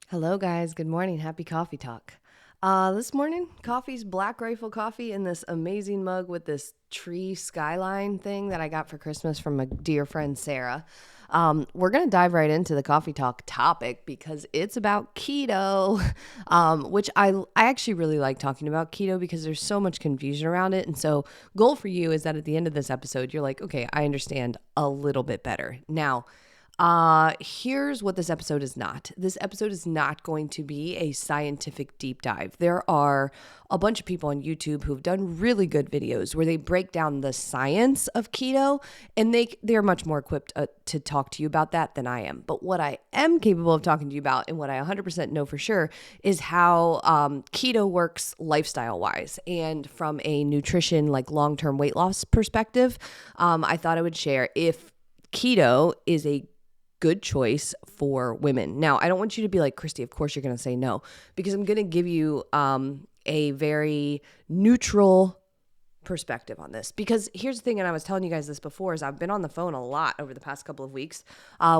Hello, guys. Good morning. Happy coffee talk. This morning, coffee's Black Rifle coffee in this amazing mug with this tree skyline thing that I got for Christmas from a dear friend, Sarah. We're going to dive right into the coffee talk topic because it's about keto, which I actually really like talking about keto because there's so much confusion around it. And so, goal for you is that at the end of this episode, you're like, okay, I understand a little bit better. Now, here's what this episode is not. This episode is not going to be a scientific deep dive. There are a bunch of people on YouTube who've done really good videos where they break down the science of keto, and they're much more equipped to talk to you about that than I am. But what I am capable of talking to you about, and what I 100% know for sure, is how keto works lifestyle wise and from a nutrition, like long term weight loss perspective. I thought I would share if keto is a good choice for women. Now, I don't want you to be like, Christy, of course you're going to say no, because I'm going to give you a very neutral perspective on this. Because here's the thing, and I was telling you guys this before, is I've been on the phone a lot over the past couple of weeks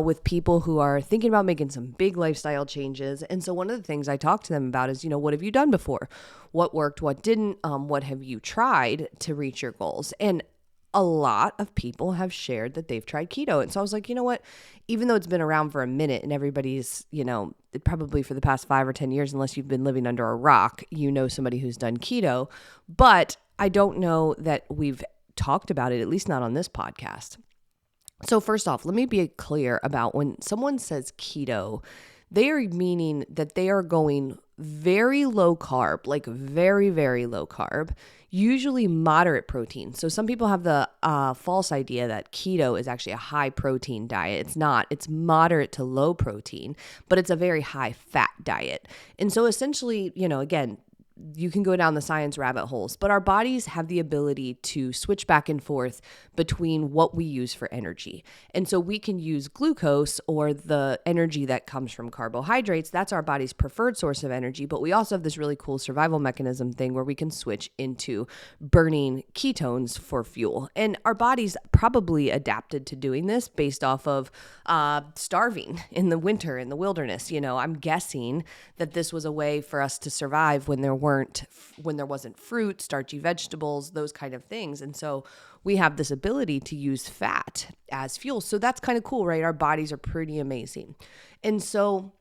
with people who are thinking about making some big lifestyle changes. And so one of the things I talk to them about is, what have you done before? What worked? What didn't? What have you tried to reach your goals? And a lot of people have shared that they've tried keto. And so I was like, you know what? Even though it's been around for a minute and everybody's, probably for the past 5 or 10 years, unless you've been living under a rock, somebody who's done keto. But I don't know that we've talked about it, at least not on this podcast. So first off, let me be clear about when someone says keto, they are meaning that they are going very low carb, like very, very low carb, usually moderate protein. So some people have the false idea that keto is actually a high protein diet. It's not. It's moderate to low protein, but it's a very high fat diet. And so essentially, again, you can go down the science rabbit holes, but our bodies have the ability to switch back and forth between what we use for energy. And so we can use glucose, or the energy that comes from carbohydrates. That's our body's preferred source of energy. But we also have this really cool survival mechanism thing where we can switch into burning ketones for fuel. And our body's probably adapted to doing this based off of starving in the winter in the wilderness. I'm guessing that this was a way for us to survive when there wasn't fruit, starchy vegetables, those kind of things. And so we have this ability to use fat as fuel. So that's kind of cool, right? Our bodies are pretty amazing. And so,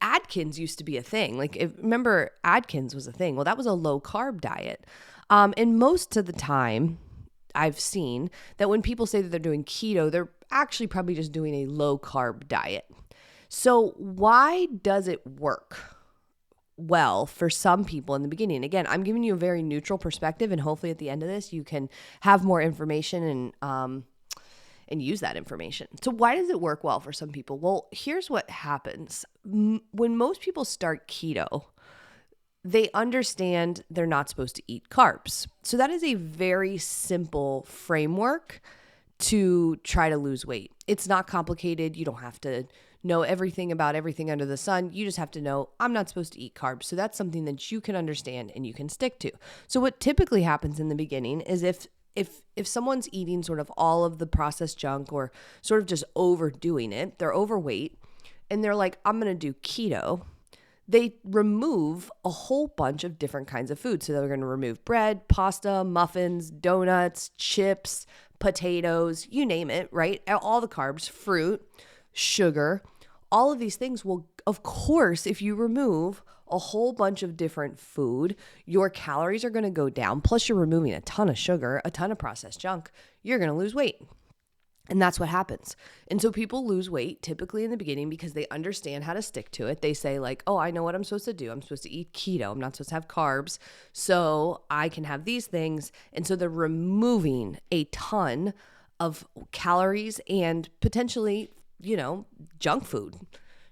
Atkins used to be a thing. Remember Atkins was a thing. Well, that was a low carb diet. And most of the time I've seen that when people say that they're doing keto, they're actually probably just doing a low carb diet. So why does it work well for some people in the beginning? Again, I'm giving you a very neutral perspective, and hopefully at the end of this you can have more information and use that information. So why does it work well for some people? Well, here's what happens. When most people start keto, they understand they're not supposed to eat carbs. So that is a very simple framework to try to lose weight. It's not complicated. You don't have to know everything about everything under the sun. You just have to know, I'm not supposed to eat carbs. So that's something that you can understand and you can stick to. So what typically happens in the beginning is if someone's eating sort of all of the processed junk or sort of just overdoing it, they're overweight and they're like, I'm going to do keto. They remove a whole bunch of different kinds of food. So they're going to remove bread, pasta, muffins, donuts, chips, potatoes, you name it, right? All the carbs, fruit, sugar, all of these things will, of course, if you remove a whole bunch of different food, your calories are going to go down. Plus you're removing a ton of sugar, a ton of processed junk. You're going to lose weight. And that's what happens. And so people lose weight typically in the beginning because they understand how to stick to it. They say like, oh, I know what I'm supposed to do. I'm supposed to eat keto. I'm not supposed to have carbs. So I can have these things. And so they're removing a ton of calories and potentially, junk food,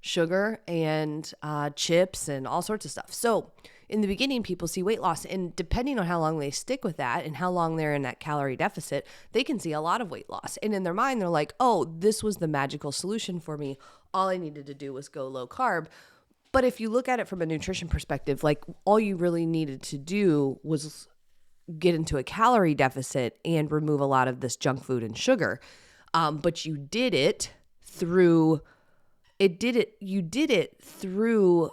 sugar and chips and all sorts of stuff. So in the beginning, people see weight loss, and depending on how long they stick with that and how long they're in that calorie deficit, they can see a lot of weight loss. And in their mind, they're like, oh, this was the magical solution for me. All I needed to do was go low carb. But if you look at it from a nutrition perspective, like all you really needed to do was get into a calorie deficit and remove a lot of this junk food and sugar. But you did it through You did it through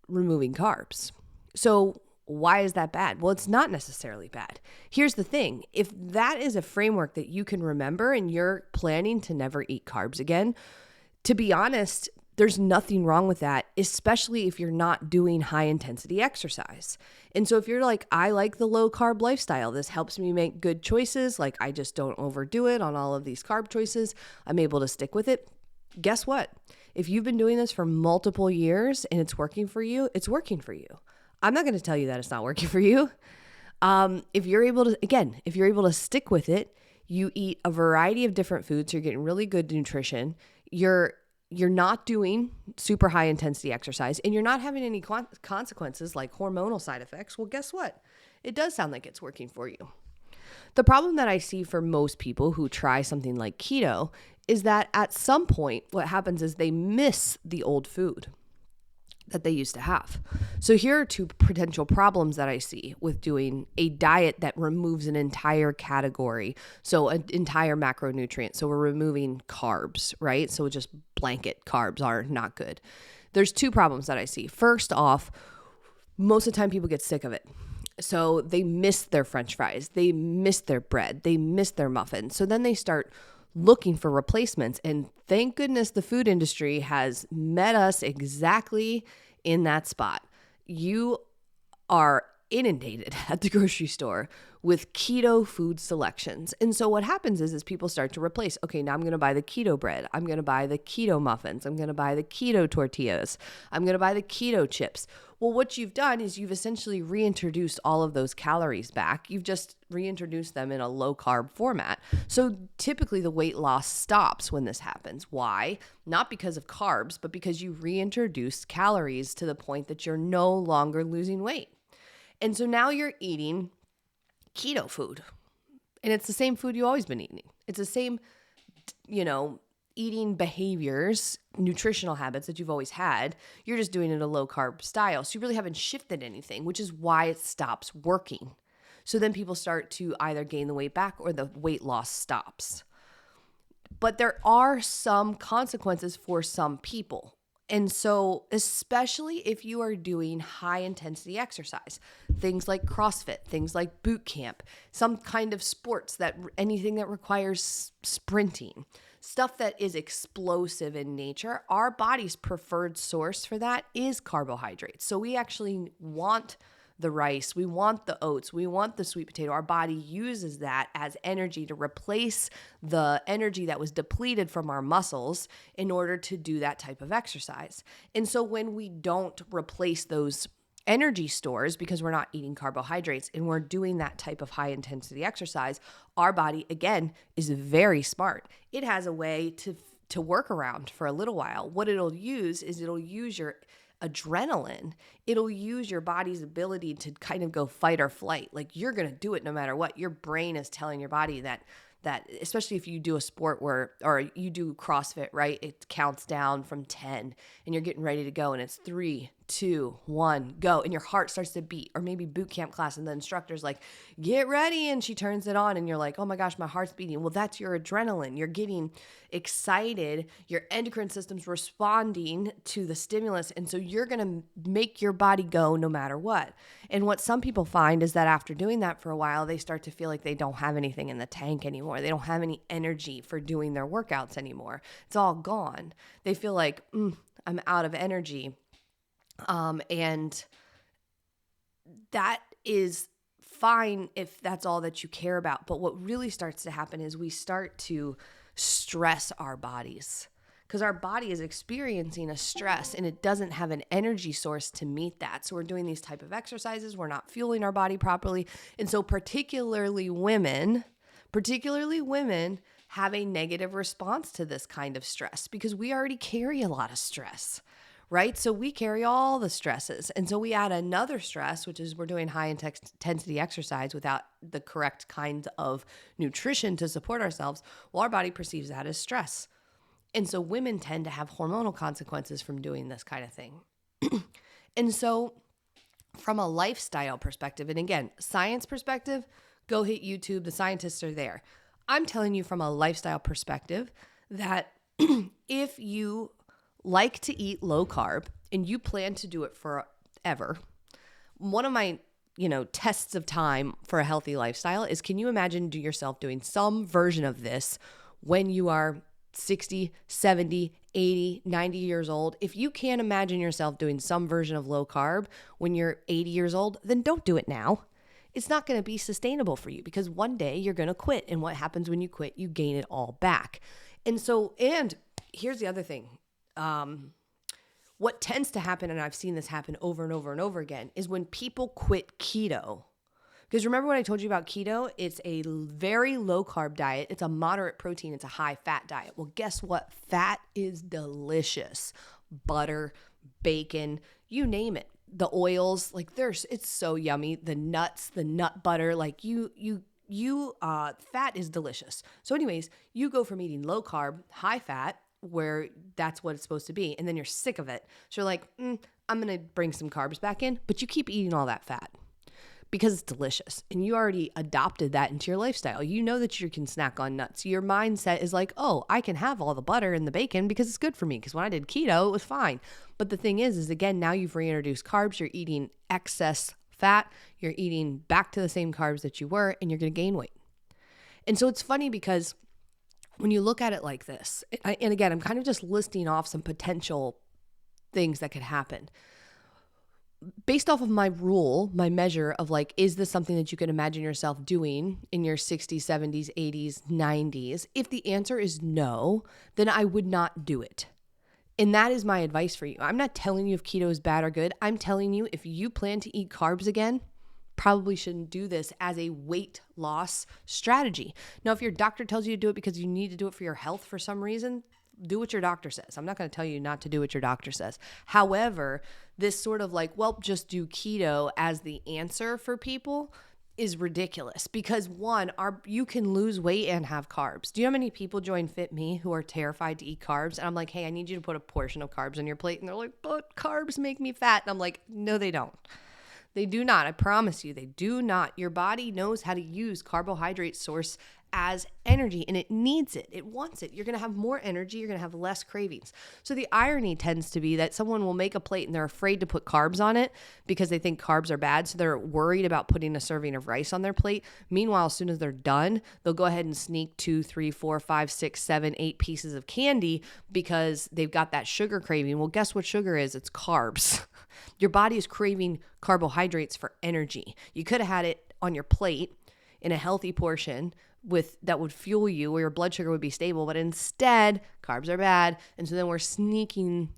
removing carbs. So why is that bad? Well, it's not necessarily bad. Here's the thing. If that is a framework that you can remember and you're planning to never eat carbs again, to be honest, there's nothing wrong with that, especially if you're not doing high intensity exercise. And so if you're like, I like the low carb lifestyle, this helps me make good choices. Like I just don't overdo it on all of these carb choices. I'm able to stick with it. Guess what? If you've been doing this for multiple years and it's working for you, it's working for you. I'm not going to tell you that it's not working for you. If you're able to stick with it, you eat a variety of different foods, you're getting really good nutrition, you're not doing super high intensity exercise, and you're not having any consequences like hormonal side effects, well, guess what? It does sound like it's working for you. The problem that I see for most people who try something like keto is that at some point, what happens is they miss the old food that they used to have. So here are two potential problems that I see with doing a diet that removes an entire category. So an entire macronutrient. So we're removing carbs, right? So just blanket carbs are not good. There's two problems that I see. First off, most of the time people get sick of it. So they miss their French fries, they miss their bread, they miss their muffins. So then they start looking for replacements. And thank goodness the food industry has met us exactly in that spot. You are inundated at the grocery store with keto food selections. And so what happens is people start to replace, okay, now I'm going to buy the keto bread. I'm going to buy the keto muffins. I'm going to buy the keto tortillas. I'm going to buy the keto chips. Well, what you've done is you've essentially reintroduced all of those calories back. You've just reintroduced them in a low carb format. So typically the weight loss stops when this happens. Why? Not because of carbs, but because you reintroduced calories to the point that you're no longer losing weight. And so now you're eating keto food. And it's the same food you've always been eating. It's the same, eating behaviors, nutritional habits that you've always had. You're just doing it in a low carb style. So you really haven't shifted anything, which is why it stops working. So then people start to either gain the weight back or the weight loss stops. But there are some consequences for some people. And so, especially if you are doing high intensity exercise, things like CrossFit, things like boot camp, some kind of sports, anything that requires sprinting, stuff that is explosive in nature, our body's preferred source for that is carbohydrates. So we actually want the rice, we want the oats, we want the sweet potato. Our body uses that as energy to replace the energy that was depleted from our muscles in order to do that type of exercise. And so when we don't replace those energy stores because we're not eating carbohydrates and we're doing that type of high intensity exercise, our body, again, is very smart. It has a way to work around for a little while. What it'll use is it'll use your adrenaline. It'll use your body's ability to kind of go fight or flight. Like you're going to do it no matter what. Your brain is telling your body that especially if you do a sport or you do CrossFit, right? It counts down from 10 and you're getting ready to go and it's 3, 2, 1, go. And your heart starts to beat. Or maybe boot camp class and the instructor's like, get ready. And she turns it on and you're like, oh my gosh, my heart's beating. Well, that's your adrenaline. You're getting excited. Your endocrine system's responding to the stimulus. And so you're going to make your body go no matter what. And what some people find is that after doing that for a while, they start to feel like they don't have anything in the tank anymore. They don't have any energy for doing their workouts anymore. It's all gone. They feel like, I'm out of energy. And that is fine if that's all that you care about. But what really starts to happen is we start to stress our bodies because our body is experiencing a stress and it doesn't have an energy source to meet that. So we're doing these type of exercises. We're not fueling our body properly. And so particularly women have a negative response to this kind of stress because we already carry a lot of stress. Right? So we carry all the stresses. And so we add another stress, which is we're doing high intensity exercise without the correct kind of nutrition to support ourselves. Well, our body perceives that as stress. And so women tend to have hormonal consequences from doing this kind of thing. And so from a lifestyle perspective, and again, science perspective, go hit YouTube. The scientists are there. I'm telling you from a lifestyle perspective that If you like to eat low carb and you plan to do it forever, one of my tests of time for a healthy lifestyle is, can you imagine yourself doing some version of this when you are 60, 70, 80, 90 years old? If you can't imagine yourself doing some version of low carb when you're 80 years old, then don't do it now. It's not going to be sustainable for you, because one day you're going to quit. And what happens when you quit? You gain it all back. And here's the other thing. What tends to happen, and I've seen this happen over and over and over again, is when people quit keto. Because remember what I told you about keto? It's a very low carb diet. It's a moderate protein. It's a high fat diet. Well, guess what? Fat is delicious. Butter, bacon, you name it. The oils, it's so yummy. The nuts, the nut butter, fat is delicious. So anyways, you go from eating low carb, high fat, where that's what it's supposed to be, and then you're sick of it. So you're like, I'm going to bring some carbs back in, but you keep eating all that fat because it's delicious. And you already adopted that into your lifestyle. You know that you can snack on nuts. Your mindset is like, oh, I can have all the butter and the bacon because it's good for me. Because when I did keto, it was fine. But the thing is again, now you've reintroduced carbs. You're eating excess fat. You're eating back to the same carbs that you were, and you're going to gain weight. And so it's funny because when you look at it like this, and again, I'm kind of just listing off some potential things that could happen. Based off of my rule, my measure of is this something that you can imagine yourself doing in your 60s, 70s, 80s, 90s? If the answer is no, then I would not do it. And that is my advice for you. I'm not telling you if keto is bad or good. I'm telling you, if you plan to eat carbs again, probably shouldn't do this as a weight loss strategy. Now, if your doctor tells you to do it because you need to do it for your health for some reason, do what your doctor says. I'm not going to tell you not to do what your doctor says. However, this sort of just do keto as the answer for people is ridiculous, because you can lose weight and have carbs. Do you know how many people join Fit Me who are terrified to eat carbs? And I'm like, hey, I need you to put a portion of carbs on your plate. And they're like, but carbs make me fat. And I'm like, no, they don't. They do not. I promise you, they do not. Your body knows how to use carbohydrate source as energy, and it needs it. It wants it. You're going to have more energy. You're going to have less cravings. So the irony tends to be that someone will make a plate and they're afraid to put carbs on it because they think carbs are bad. So they're worried about putting a serving of rice on their plate. Meanwhile, as soon as they're done, they'll go ahead and sneak 2, 3, 4, 5, 6, 7, 8 pieces of candy because they've got that sugar craving. Well, guess what sugar is? It's carbs. Your body is craving carbohydrates for energy. You could have had it on your plate in a healthy portion that would fuel you, where your blood sugar would be stable, but instead carbs are bad. And so then we're sneaking,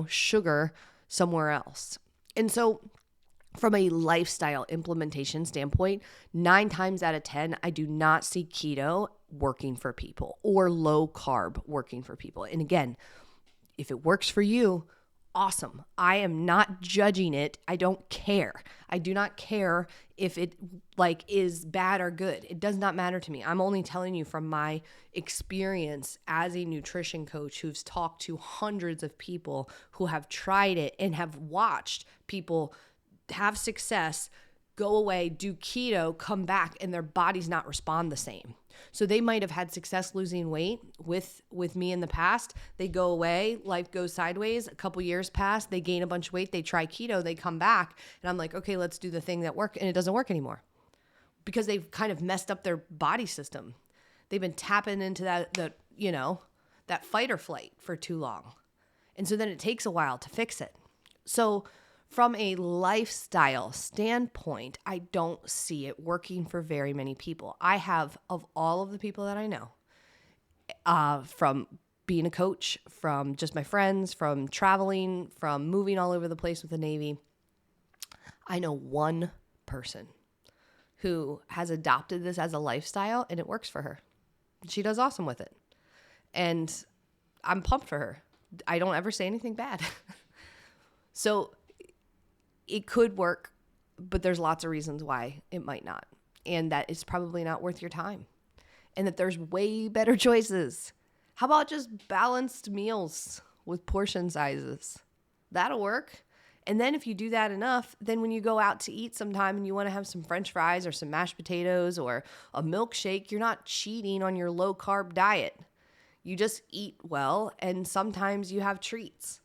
sugar somewhere else. And so from a lifestyle implementation standpoint, 9 times out of 10, I do not see keto working for people or low carb working for people. And again, if it works for you, awesome. I am not judging it. I don't care. I do not care if it is bad or good. It does not matter to me. I'm only telling you from my experience as a nutrition coach who's talked to hundreds of people who have tried it and have watched people have success, go away, do keto, come back, and their bodies not respond the same. So they might have had success losing weight with me in the past. They go away, life goes sideways, a couple years pass, they gain a bunch of weight, they try keto, they come back, and I'm like, okay, let's do the thing that works, and it doesn't work anymore because they've kind of messed up their body system. They've been tapping into that fight or flight for too long. And so then it takes a while to fix it. So from a lifestyle standpoint, I don't see it working for very many people. I have, of all of the people that I know, from being a coach, from just my friends, from traveling, from moving all over the place with the Navy, I know one person who has adopted this as a lifestyle and it works for her. She does awesome with it. And I'm pumped for her. I don't ever say anything bad. So it could work, but there's lots of reasons why it might not. And that it's probably not worth your time. And that there's way better choices. How about just balanced meals with portion sizes? That'll work. And then if you do that enough, then when you go out to eat sometime and you want to have some French fries or some mashed potatoes or a milkshake, you're not cheating on your low carb diet. You just eat well, and sometimes you have treats.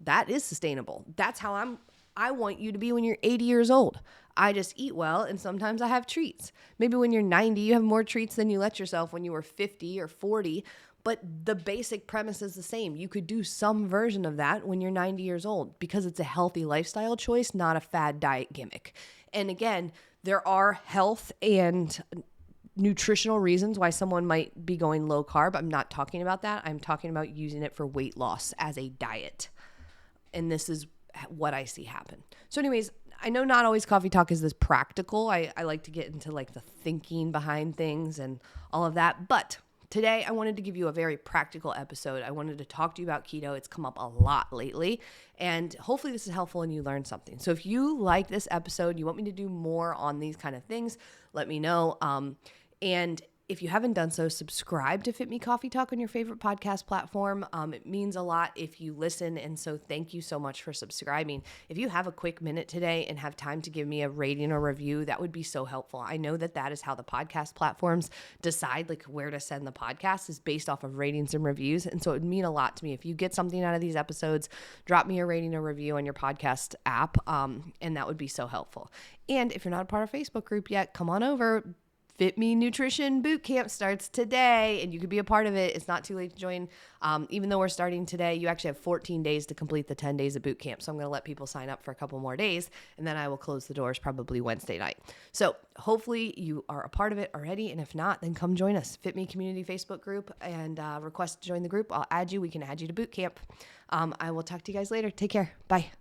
That is sustainable. That's how I want you to be when you're 80 years old. I just eat well, and sometimes I have treats. Maybe when you're 90, you have more treats than you let yourself when you were 50 or 40, but the basic premise is the same. You could do some version of that when you're 90 years old because it's a healthy lifestyle choice, not a fad diet gimmick. And again, there are health and nutritional reasons why someone might be going low carb. I'm not talking about that. I'm talking about using it for weight loss as a diet. And this is what I see happen. So anyways, I know not always coffee talk is this practical. I like to get into like the thinking behind things and all of that. But today I wanted to give you a very practical episode. I wanted to talk to you about keto. It's come up a lot lately, and hopefully this is helpful and you learned something. So if you like this episode, you want me to do more on these kind of things, let me know. And if you haven't done so, subscribe to Fit Me Coffee Talk on your favorite podcast platform. It means a lot if you listen, and so thank you so much for subscribing. If you have a quick minute today and have time to give me a rating or review, that would be so helpful. I know that is how the podcast platforms decide like where to send the podcast is based off of ratings and reviews, and so it would mean a lot to me. If you get something out of these episodes, drop me a rating or review on your podcast app, and that would be so helpful. And if you're not a part of a Facebook group yet, come on over. Fit Me Nutrition Boot Camp starts today, and you could be a part of it. It's not too late to join. Even though we're starting today, you actually have 14 days to complete the 10 days of boot camp. So I'm going to let people sign up for a couple more days, and then I will close the doors probably Wednesday night. So hopefully you are a part of it already, and if not, then come join us. Fit Me Community Facebook group, and request to join the group. I'll add you. We can add you to boot camp. I will talk to you guys later. Take care. Bye.